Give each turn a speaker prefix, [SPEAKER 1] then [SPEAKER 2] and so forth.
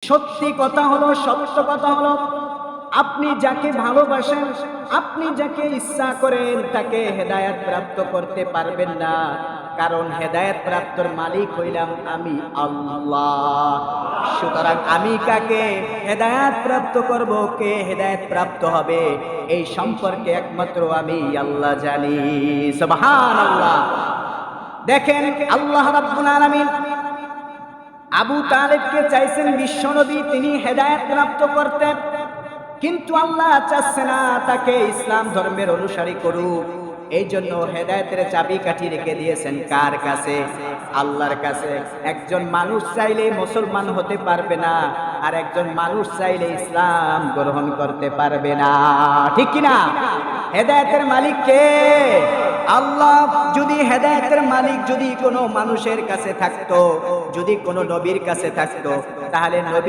[SPEAKER 1] সত্যি কথা হলো, সত্য কথা হলো, আপনি যাকে ভালোবাসেন, আপনি যাকে ইচ্ছা করেন তাকে হেদায়েত প্রাপ্ত করতে পারবেন না, কারণ হেদায়েত প্রাপ্তর মালিক হইলাম আমি আল্লাহ। সুতরাং আমি কাকে হেদায়েত প্রাপ্ত করব, কে হেদায়েত প্রাপ্ত হবে, এই সম্পর্কে একমাত্র আমি আল্লাহ জানি। সুবহানাল্লাহ। দেখেন আল্লাহ রাব্বুল আলামিন আবু তালেবকে চাইছেন বিশ্বনবী তিনি হেদায়েত প্রাপ্ত করতেন, কিন্তু আল্লাহ চাচ্ছে না তাকে ইসলাম ধর্মের অনুসারী করুক। এই জন্য হেদায়েতের চাবিকাঠি রেখে দিয়েছেন কার কাছে? আল্লাহর কাছে। একজন মানুষ চাইলে মুসলমান হতে পারবে না, আর একজন মানুষ চাইলে ইসলাম গ্রহণ করতে পারবে না, ঠিক কিনা? হেদায়েতের মালিক কে? আল্লাহ। যদি হেদায়েতের মালিক যদি কোনো মানুষের কাছে থাকতো, যদি কোনো নবীর কাছে থাকতো, তাহলে নবী